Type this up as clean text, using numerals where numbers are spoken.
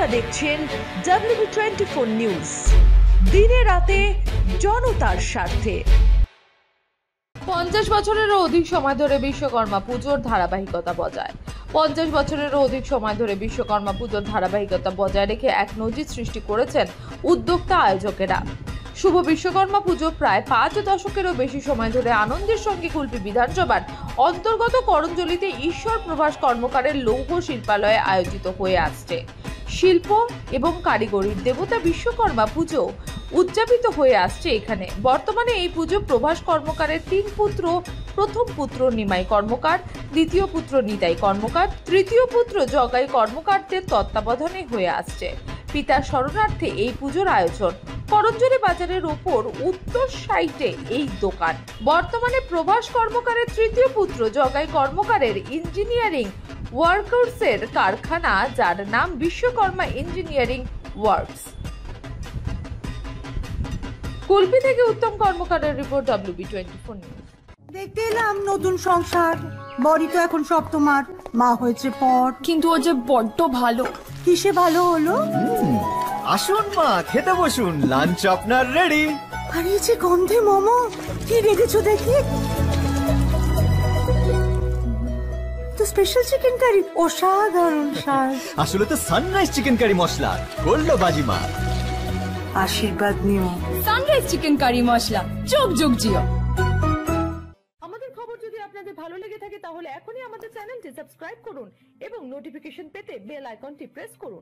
আপনারা দেখছেন WB24 news, দিনে রাতে জনতার স্বার্থে। 50 বছরেরও অধিক সময় ধরে বিশ্বকর্মা পুজোর ধারাবাহিকতা বজায়। 50 বছরেরও অধিক সময় ধরে বিশ্বকর্মা পুজোর ধারাবাহিকতা বজায় রেখে এক নজির সৃষ্টি করেছেন উদ্যোক্তা আয়োজকেরা। শুভ বিশ্বকর্মা পুজো প্রায় 5 দশকেরও বেশি সময় ধরে আনন্দের সঙ্গে কুলপি বিধানসভার অন্তর্গত করঞ্জলিতে ঈশ্বর প্রভাস কর্মকারের লৌহ শিল্পালয়ে আয়োজিত হয়ে আসছে। শিল্প এবং কারিগরির দেবতা বিশ্বকর্মা পুজো উদযাপিত হয়ে আসছে এখানে। বর্তমানে এই পুজো প্রভাস কর্মকারের 3 পুত্র, প্রথম পুত্র নিমাই কর্মকার, দ্বিতীয় পুত্র নিতাই কর্মকার, তৃতীয় পুত্র জগাই কর্মকারদের তত্ত্বাবধানে হয়ে আসছে। পিতার শরণার্থে এই পুজোর আয়োজন। করঞ্জলি বাজারের উপর উত্তর সাইডে এই দোকান। বর্তমানে প্রভাস কর্মকারের তৃতীয় পুত্র জগাই কর্মকারের ইঞ্জিনিয়ারিং ওয়ার্কসের কারখানা, যার নাম বিশ্বকর্মা ইঞ্জিনিয়ারিং ওয়ার্কস। কুলপি থেকে উত্তম কর্মকারের রিপোর্ট, WB24 নিউজ। দেখতে এলাম নতুন সংসার, বড়ি তো এখন সব তোমার, মা হয়েছে পর। কিন্তু ও যে বড্ড ভালো। কিসে ভালো হলো? আসুন মা, খেতে বসুন, লাঞ্চ আপনার রেডি। আর এই যে গন্ধে মোমো, কি রেখেছো দেখি? তো স্পেশাল চিকেন কারি, অসাধারণ স্বাদ। আসলে তো সানরাইজ চিকেন কারি মশলা, গোল্ড বাজিমা। আশীর্বাদ নিও। সানরাইজ চিকেন কারি মশলা, যোগ যোগ জিও। আমাদের খবর যদি আপনাদের ভালো লেগে থাকে তাহলে এখনই আমাদের চ্যানেলটি সাবস্ক্রাইব করুন এবং নোটিফিকেশন পেতে বেল আইকনটি প্রেস করুন।